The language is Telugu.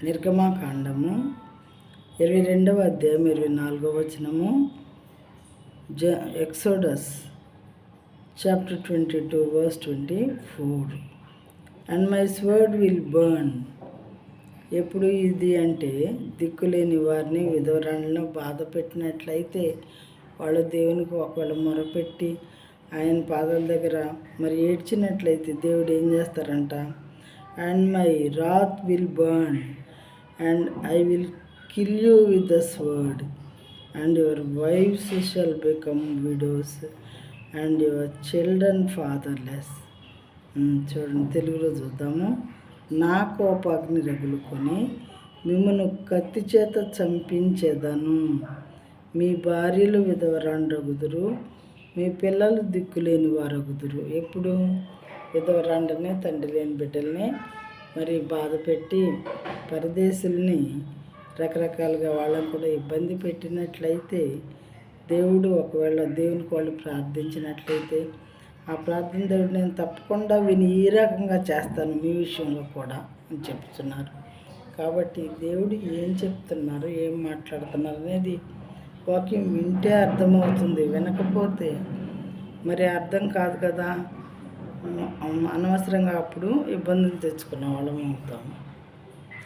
నిర్గమాకాండము 22వ అధ్యాయం 24వ వచనము. Exodus chapter 22 verse 24. And my sword will burn. ఎప్పుడు ఇది అంటే దిక్కులేని వారిని, విధవరాలను బాధ పెట్టినట్లయితే వాళ్ళు దేవునికి ఒకవేళ మొరపెట్టి ఆయన పాదాల దగ్గర మరి ఏడ్చినట్లయితే దేవుడు ఏం చేస్తారంట, and my wrath will burn and I will kill you with the sword and your wives shall become widows and your children fatherless. చూడండి, తెలుగులో చూద్దాము. నా కోపాగ్ని రగులుకొని మిమ్మల్ని కత్తి చేత చంపించేదను. మీ భార్యలు విధవరాండ్రగుదురు, మీ పిల్లలు దిక్కులేని వారగుదురు. ఎప్పుడు విధవరాండ్రనే, తండ్రి లేని బిడ్డల్ని మరి బాధ పెట్టి పరదేశుల్ని రకరకాలుగా వాళ్ళని కూడా ఇబ్బంది పెట్టినట్లయితే దేవుడు ఒకవేళ దేవునికి వాళ్ళు ప్రార్థించినట్లయితే ఆ ప్రార్థన దేవుడు నేను తప్పకుండా విని ఈ రకంగా చేస్తాను మీ విషయంలో కూడా అని చెప్తున్నారు. కాబట్టి దేవుడు ఏం చెప్తున్నారు, ఏం మాట్లాడుతున్నారు అనేది వాక్యం వింటే అర్థమవుతుంది, వినకపోతే మరి అర్థం కాదు కదా. అనవసరంగా అప్పుడు ఇబ్బందులు తెచ్చుకున్న వాళ్ళం అవుతాము.